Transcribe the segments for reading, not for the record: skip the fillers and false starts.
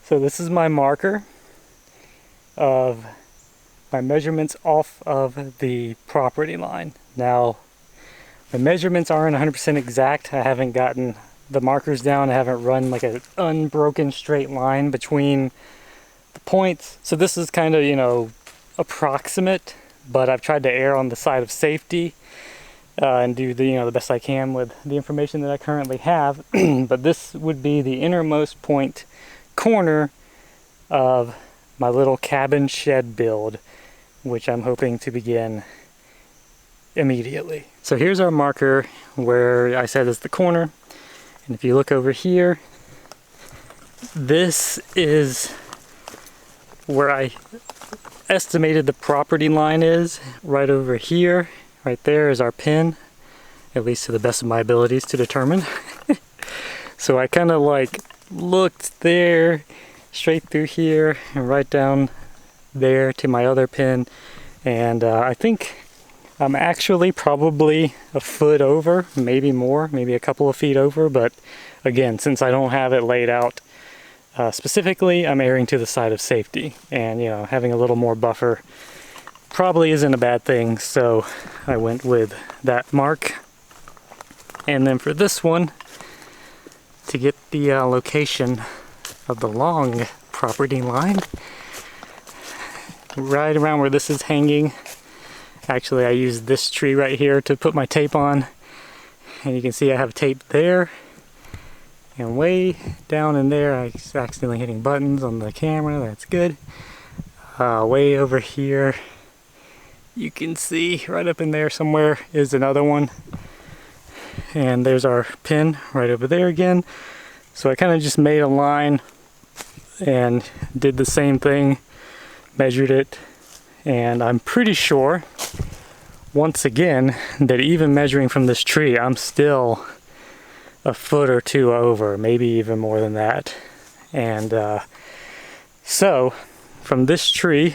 So this is my marker of my measurements off of the property line. Now, the measurements aren't 100% exact. I haven't gotten the markers down. I haven't run like an unbroken straight line between the points. So this is kind of, you know, approximate, but I've tried to err on the side of safety and do the, the best I can with the information that I currently have. But this would be the innermost point corner of my little cabin shed build, which I'm hoping to begin immediately. So here's our marker where I said is the corner. And if you look over here, this is where I estimated the property line is. Right over here, right there is our pin, at least to the best of my abilities to determine. So I kind of like looked there, straight through here, and right down there to my other pin. And I think I'm actually probably a foot over, maybe more, maybe a couple of feet over. But again, since I don't have it laid out specifically, I'm erring to the side of safety. And, having a little more buffer probably isn't a bad thing. So I went with that mark. And then for this one, to get the location of the long property line, right around where this is hanging. Actually, I used this tree right here to put my tape on, and you can see I have tape there, and way down in there I was accidentally hitting buttons on the camera. That's good. Way over here you can see right up in there somewhere is another one, and there's our pin right over there again. So I kind of just made a line and did the same thing, measured it, and I'm pretty sure, once again, that even measuring from this tree, I'm still a foot or two over, maybe even more than that. And so from this tree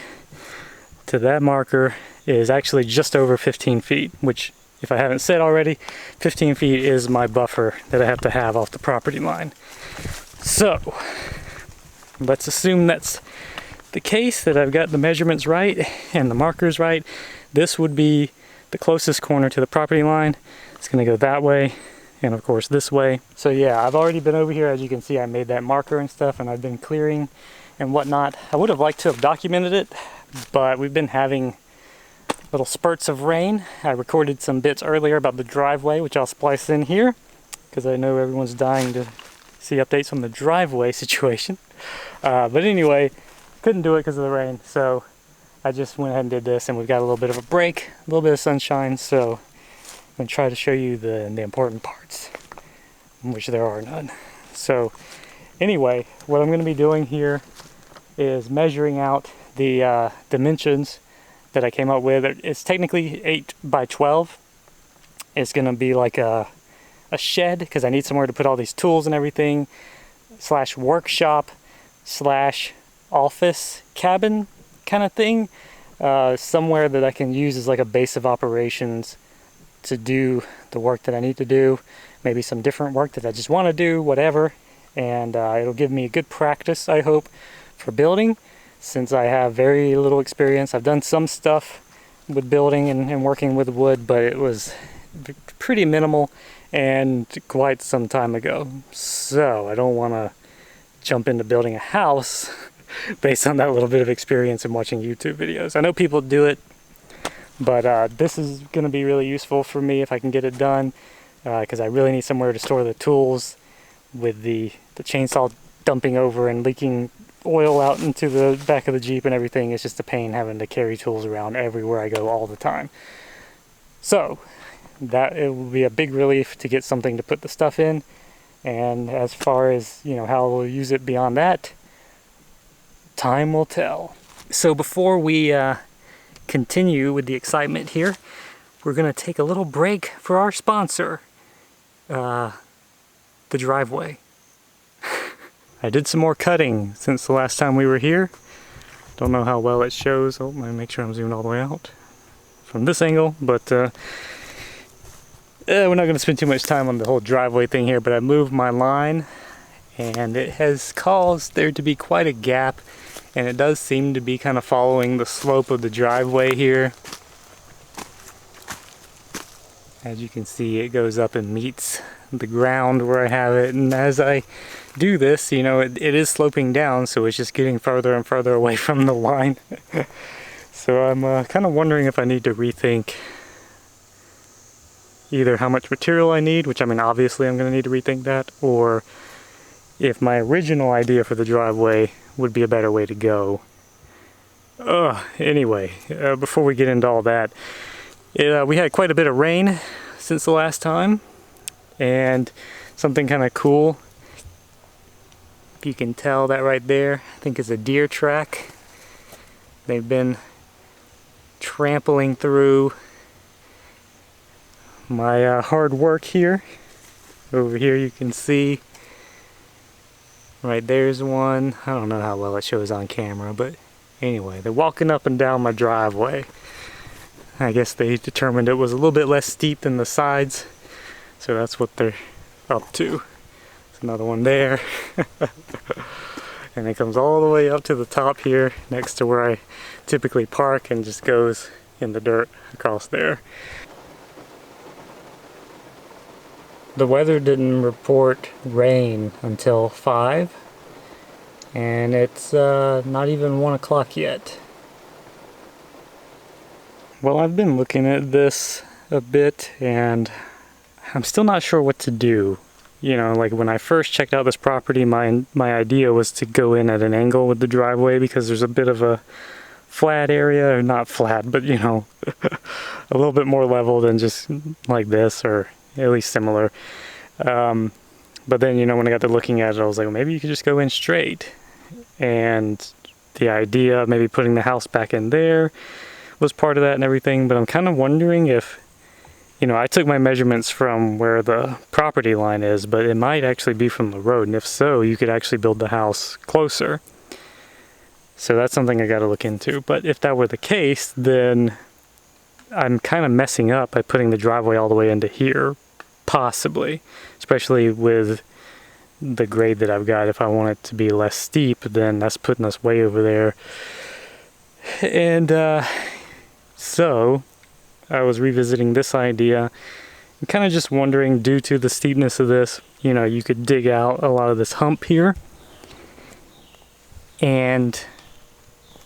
to that marker is actually just over 15 feet, which, if I haven't said already, 15 feet is my buffer that I have to have off the property line. So let's assume that's the case, that I've got the measurements right and the markers right. This would be the closest corner to the property line. It's going to go that way, and of course this way. So yeah, I've already been over here. As you can see, I made that marker and stuff, and I've been clearing and whatnot. I would have liked to have documented it, but we've been having little spurts of rain. I recorded some bits earlier about the driveway, which I'll splice in here, because I know everyone's dying to see updates on the driveway situation. But anyway, couldn't do it because of the rain, so I just went ahead and did this, and we've got a little bit of a break, a little bit of sunshine, so I'm going to try to show you the important parts, which there are none. So anyway, what I'm going to be doing here is measuring out the dimensions that I came up with. It's technically 8 by 12. It's going to be like a shed, because I need somewhere to put all these tools and everything, / workshop / office cabin kind of thing, somewhere that I can use as like a base of operations to do the work that I need to do, maybe some different work that I just want to do, whatever. And it'll give me a good practice, I hope, for building, since I have very little experience. I've done some stuff with building and working with wood, but it was pretty minimal and quite some time ago. So I don't want to jump into building a house based on that little bit of experience and watching YouTube videos. I know people do it, but this is going to be really useful for me if I can get it done, because I really need somewhere to store the tools, with the chainsaw dumping over and leaking oil out into the back of the Jeep and everything. It's just a pain having to carry tools around everywhere I go all the time. So that it will be a big relief to get something to put the stuff in. And as far as, how we'll use it beyond that, time will tell. So before we continue with the excitement here, we're going to take a little break for our sponsor, the driveway. I did some more cutting since the last time we were here. Don't know how well it shows. Oh, let me make sure I'm zoomed all the way out from this angle, but we're not going to spend too much time on the whole driveway thing here, but I moved my line and it has caused there to be quite a gap, and it does seem to be kind of following the slope of the driveway here. As you can see, it goes up and meets the ground where I have it, and as I do this, you know, it is sloping down, so it's just getting further and further away from the line. So I'm kind of wondering if I need to rethink either how much material I need, which I mean obviously I'm going to need to rethink that, or if my original idea for the driveway would be a better way to go. Anyway, before we get into all that, we had quite a bit of rain since the last time, and something kind of cool, if you can tell that right there, I think is a deer track. They've been trampling through my hard work here. Over here you can see, right there's one. I don't know how well it shows on camera, but anyway, they're walking up and down my driveway. I guess they determined it was a little bit less steep than the sides, so that's what they're up to. There's another one there. And it comes all the way up to the top here next to where I typically park and just goes in the dirt across there. The weather didn't report rain until 5, and it's not even 1 o'clock yet. Well, I've been looking at this a bit, and I'm still not sure what to do. You know, like when I first checked out this property, my idea was to go in at an angle with the driveway because there's a bit of a flat area, or not flat, but you know, a little bit more level than just like this, or at least similar. But then, you know, when I got to looking at it, I was like, well, maybe you could just go in straight. And the idea of maybe putting the house back in there was part of that and everything, but I'm kind of wondering if, you know, I took my measurements from where the property line is, but it might actually be from the road, and if so, you could actually build the house closer. So that's something I got to look into. But if that were the case, then I'm kind of messing up by putting the driveway all the way into here, possibly, especially with the grade that I've got. If I want it to be less steep, then that's putting us way over there. And so I was revisiting this idea and kind of just wondering, due to the steepness of this, you know, you could dig out a lot of this hump here, and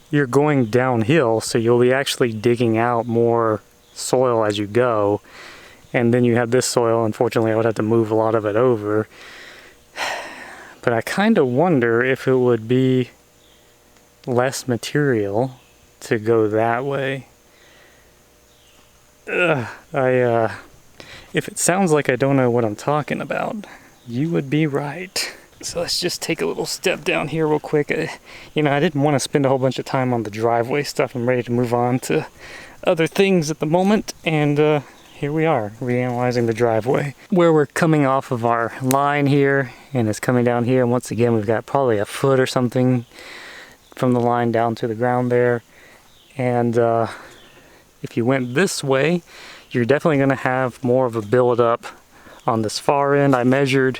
you're going downhill, so you'll be actually digging out more soil as you go, and then you have this soil. Unfortunately, I would have to move a lot of it over, but I kind of wonder if it would be less material to go that way. If it sounds like I don't know what I'm talking about, you would be right. So let's just take a little step down here real quick. You know, I didn't want to spend a whole bunch of time on the driveway stuff. I'm ready to move on to other things at the moment, and here we are, reanalyzing the driveway. Where we're coming off of our line here, and it's coming down here, and once again we've got probably a foot or something from the line down to the ground there. And if you went this way, you're definitely going to have more of a build up on this far end. I measured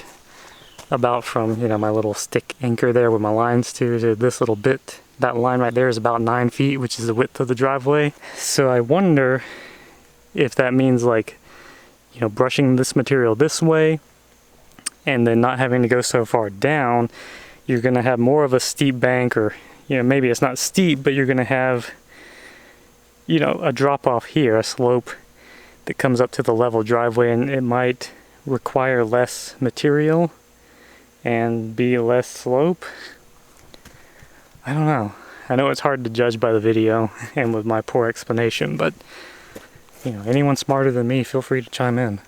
about from, you know, my little stick anchor there with my lines to this little bit. That line right there is about 9 feet, which is the width of the driveway. So I wonder if that means, like, you know, brushing this material this way and then not having to go so far down, you're going to have more of a steep bank, or, you know, maybe it's not steep, but you're going to have, you know, a drop off here, a slope that comes up to the level driveway, and it might require less material and be less slope. I don't know. I know it's hard to judge by the video and with my poor explanation, but, you know, anyone smarter than me, feel free to chime in.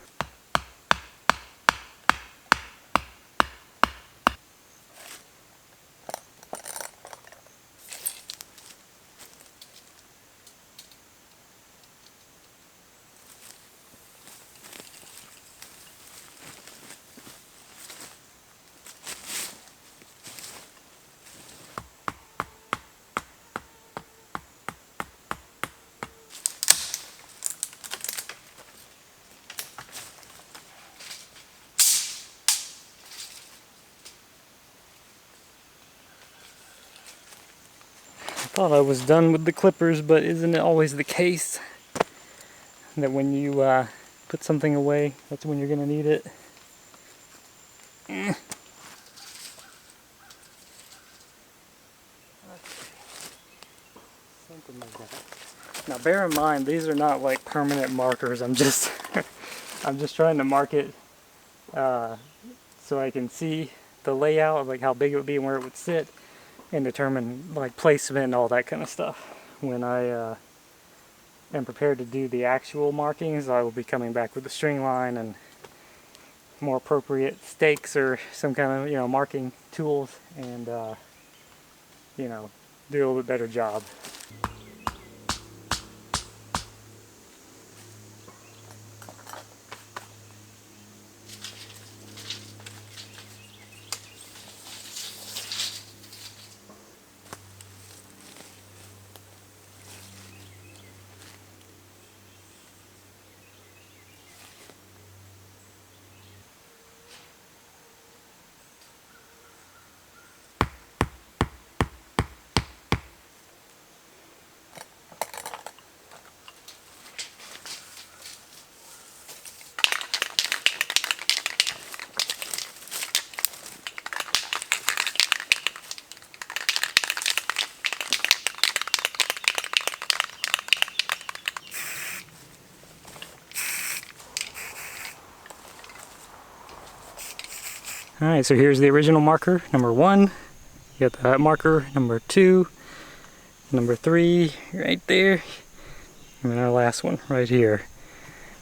Thought I was done with the clippers, but isn't it always the case that when you put something away, that's when you're going to need it? Something like that. Now bear in mind, these are not like permanent markers. I'm just I'm just trying to mark it so I can see the layout of like how big it would be and where it would sit, and determine like placement and all that kind of stuff. When I am prepared to do the actual markings, I will be coming back with the string line and more appropriate stakes or some kind of, you know, marking tools, and you know, do a little bit better job. Alright, so here's the original marker, number 1. You got that marker, number 2, number 3, right there, and then our last one, right here.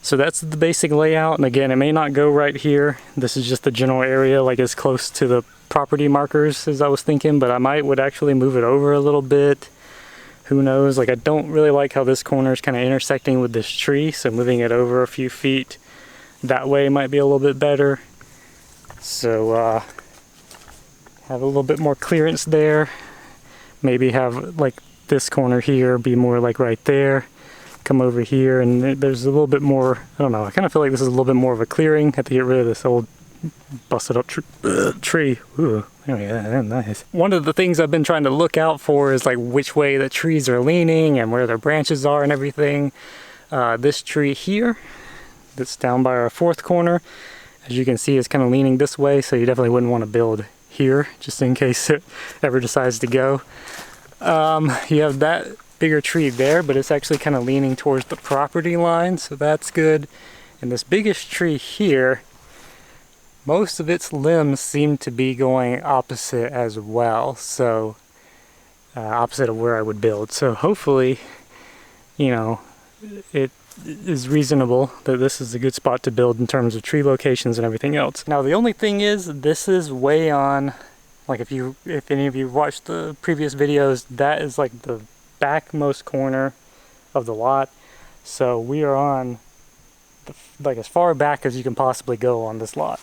So that's the basic layout, and again, it may not go right here. This is just the general area, like as close to the property markers as I was thinking, but I would actually move it over a little bit. Who knows? Like, I don't really like how this corner is kind of intersecting with this tree, so moving it over a few feet that way might be a little bit better. So have a little bit more clearance there. Maybe have like this corner here be more like right there. Come over here, and there's a little bit more, I don't know, I kind of feel like this is a little bit more of a clearing. Have to get rid of this old busted up tree. Ooh, yeah, nice. One of the things I've been trying to look out for is like which way the trees are leaning and where their branches are and everything. This tree here, that's down by our 4th corner, as you can see, is kind of leaning this way, so you definitely wouldn't want to build here, just in case it ever decides to go. You have that bigger tree there, but it's actually kind of leaning towards the property line, so that's good. And this biggest tree here, most of its limbs seem to be going opposite as well, so opposite of where I would build. So hopefully, you know, it is reasonable that this is a good spot to build in terms of tree locations and everything else. Now the only thing is, this is way on, like if any of you watched the previous videos, that is like the backmost corner of the lot. So we are on like as far back as you can possibly go on this lot.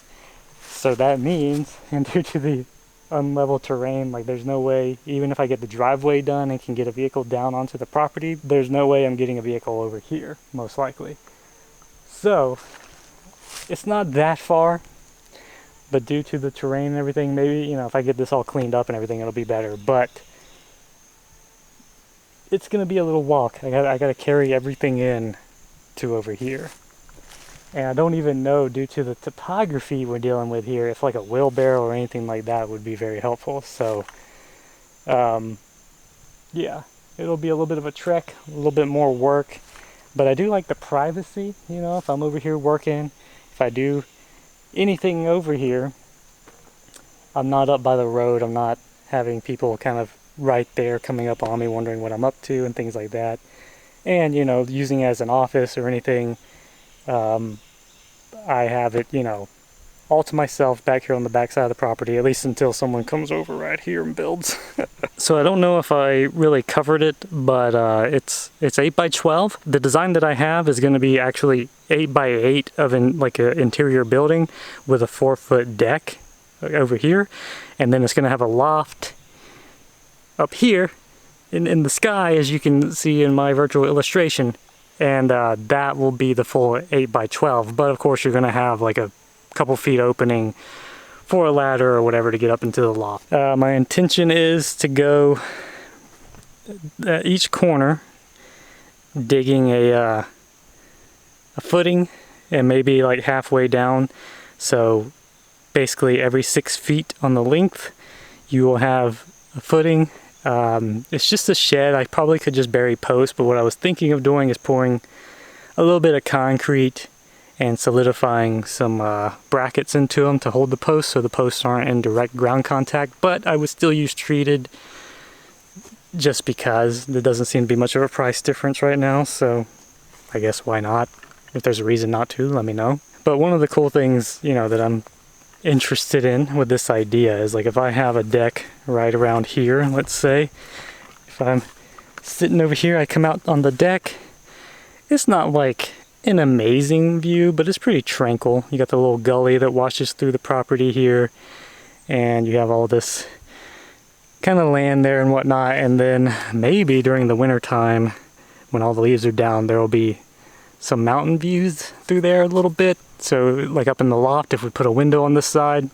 So that means, and due to the unlevel terrain, like there's no way, even if I get the driveway done and can get a vehicle down onto the property, there's no way I'm getting a vehicle over here, most likely. So it's not that far, but due to the terrain and everything, maybe, you know, if I get this all cleaned up and everything, it'll be better. But it's gonna be a little walk. I gotta carry everything in to over here. And I don't even know, due to the topography we're dealing with here, if like a wheelbarrow or anything like that would be very helpful. So, yeah, it'll be a little bit of a trek, a little bit more work. But I do like the privacy, you know, if I'm over here working, if I do anything over here, I'm not up by the road, I'm not having people kind of right there coming up on me wondering what I'm up to and things like that. And, you know, using it as an office or anything, I have it, you know, all to myself back here on the back side of the property, at least until someone comes over right here and builds. So I don't know if I really covered it, but it's 8 by 12. The design that I have is going to be actually 8 by 8 of like an interior building with a 4-foot deck over here, and then it's going to have a loft up here in the sky, as you can see in my virtual illustration. And that will be the full 8 by 12, but of course you're going to have like a couple feet opening for a ladder or whatever to get up into the loft. My intention is to go at each corner digging a footing, and maybe like halfway down. So basically every 6 feet on the length you will have a footing. It's just a shed. I probably could just bury posts, but what I was thinking of doing is pouring a little bit of concrete and solidifying some brackets into them to hold the posts so the posts aren't in direct ground contact. But I would still use treated just because there doesn't seem to be much of a price difference right now, so I guess why not? If there's a reason not to, let me know. But one of the cool things, you know, that I'm interested in with this idea is, like, if I have a deck right around here, let's say, if I'm sitting over here, I come out on the deck, it's not like an amazing view, but it's pretty tranquil. You got the little gully that washes through the property here, and you have all this kind of land there and whatnot, and then maybe during the winter time when all the leaves are down, there will be some mountain views through there a little bit. So like up in the loft, if we put a window on this side,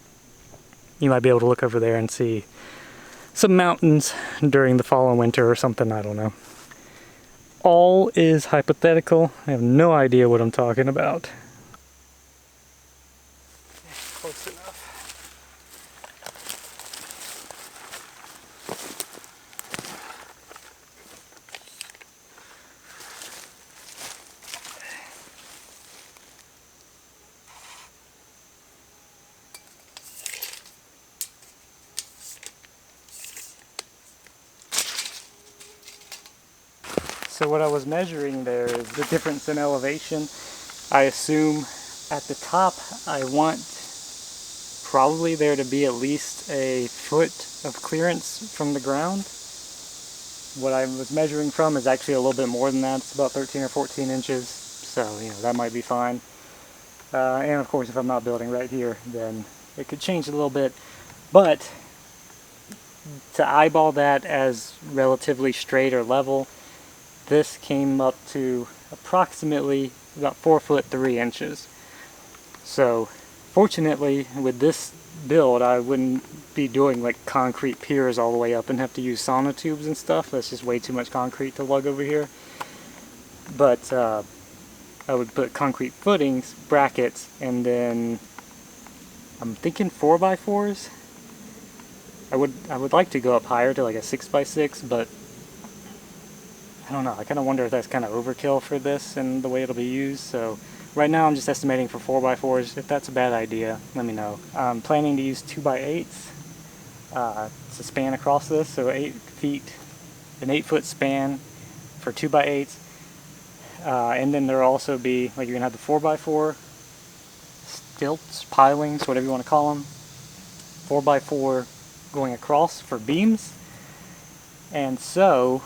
you might be able to look over there and see some mountains during the fall and winter or something, I don't know. All is hypothetical. I have no idea what I'm talking about. Close enough. So what I was measuring there is the difference in elevation. I assume at the top I want probably there to be at least a foot of clearance from the ground. What I was measuring from is actually a little bit more than that. It's about 13 or 14 inches, so you know that might be fine. And of course, if I'm not building right here, then it could change a little bit. But to eyeball that as relatively straight or level, this came up to approximately about 4 foot 3 inches. So fortunately with this build I wouldn't be doing like concrete piers all the way up and have to use sonotubes and stuff. That's just way too much concrete to lug over here. But I would put concrete footings, brackets, and then I'm thinking 4x4s. I would like to go up higher to like a 6x6, but I don't know, I kind of wonder if that's kind of overkill for this and the way it'll be used. So right now I'm just estimating for 4x4s. If that's a bad idea, let me know. I'm planning to use 2x8s to span across this, so 8 feet, an 8 foot span for 2x8s. And then there'll also be, like, you're going to have the 4x4 stilts, pilings, whatever you want to call them, 4x4 going across for beams. And so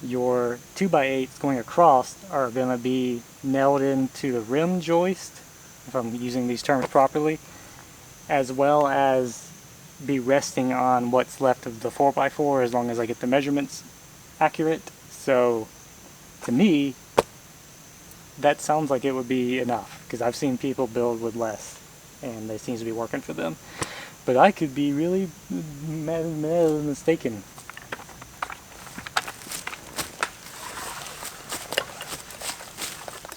your 2x8s going across are going to be nailed into the rim joist, if I'm using these terms properly, as well as be resting on what's left of the 4x4 as long as I get the measurements accurate. So to me, that sounds like it would be enough, because I've seen people build with less and it seems to be working for them. But I could be really mistaken.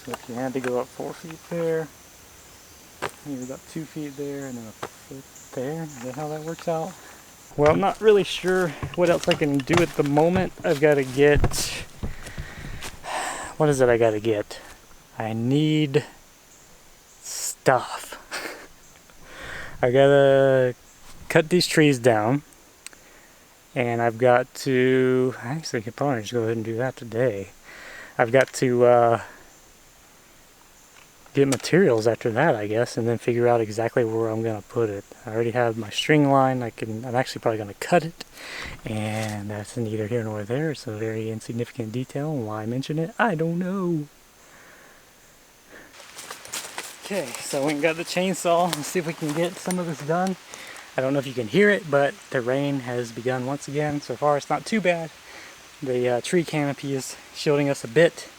So if you had to go up 4 feet there, maybe about 2 feet there, and then a foot there, is that how that works out? Well, I'm not really sure what else I can do at the moment. I've got to get, what is it I got to get? I need stuff. I gotta cut these trees down, and I've got to, actually I could probably just go ahead and do that today. I've got to get materials after that, I guess, and then figure out exactly where I'm gonna put it. I already have my string line. I'm actually probably gonna cut it, and that's neither here nor there. It's a very insignificant detail, and why I mention it, I don't know. Okay, so we got the chainsaw. Let's see if we can get some of this done. I don't know if you can hear it, but the rain has begun once again. So far it's not too bad. The tree canopy is shielding us a bit.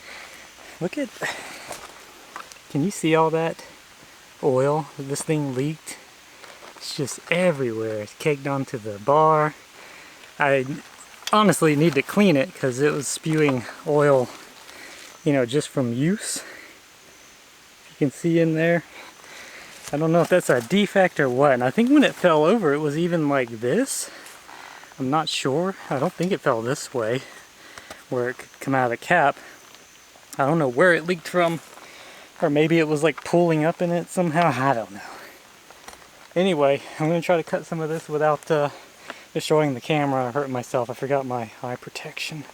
Look at, can you see all that oil that this thing leaked? It's just everywhere. It's caked onto the bar. I honestly need to clean it because it was spewing oil, you know, just from use. You can see in there. I don't know if that's a defect or what. And I think when it fell over, it was even like this. I'm not sure. I don't think it fell this way, where it could come out of the cap. I don't know where it leaked from, or maybe it was like pulling up in it somehow. I don't know. Anyway, I'm going to try to cut some of this without destroying the camera or hurting myself. I forgot my eye protection.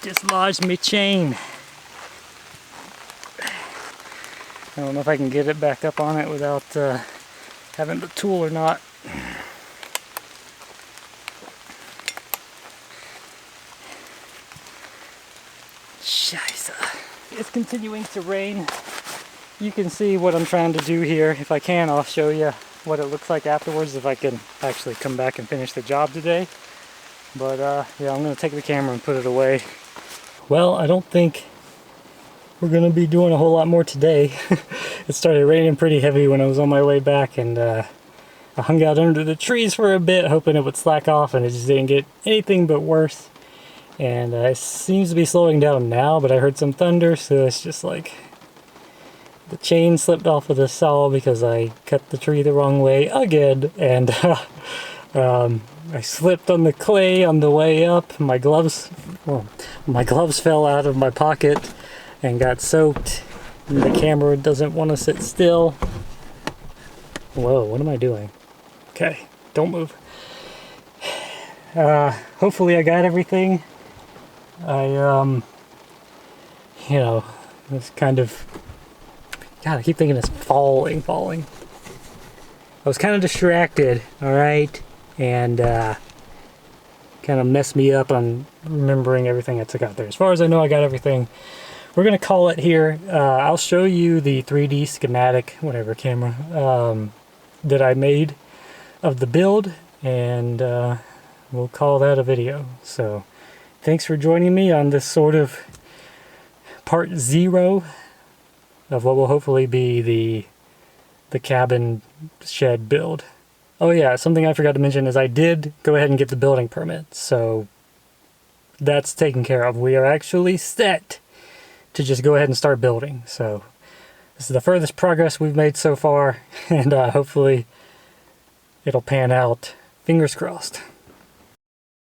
Dislodged me chain. I don't know if I can get it back up on it without having the tool or not. Scheiße. It's continuing to rain. You can see what I'm trying to do here. If I can, I'll show you what it looks like afterwards if I can actually come back and finish the job today. But yeah, I'm going to take the camera and put it away. Well, I don't think we're going to be doing a whole lot more today. It started raining pretty heavy when I was on my way back, and I hung out under the trees for a bit hoping it would slack off, and it just didn't get anything but worse. And it seems to be slowing down now, but I heard some thunder, so it's just like the chain slipped off of the saw because I cut the tree the wrong way again, and I slipped on the clay on the way up. My gloves fell out of my pocket and got soaked. And the camera doesn't want to sit still. Whoa, what am I doing? Okay, don't move. Hopefully I got everything. You know, it's kind of, God, I keep thinking it's falling. I was kind of distracted, alright? And kind of messed me up on remembering everything I took out there. As far as I know, I got everything. We're going to call it here. I'll show you the 3D schematic, whatever camera, that I made of the build, and we'll call that a video. So thanks for joining me on this sort of part 0 of what will hopefully be the cabin shed build. Oh yeah, something I forgot to mention is I did go ahead and get the building permit, so that's taken care of. We are actually set to just go ahead and start building. So this is the furthest progress we've made so far, and hopefully it'll pan out. Fingers crossed.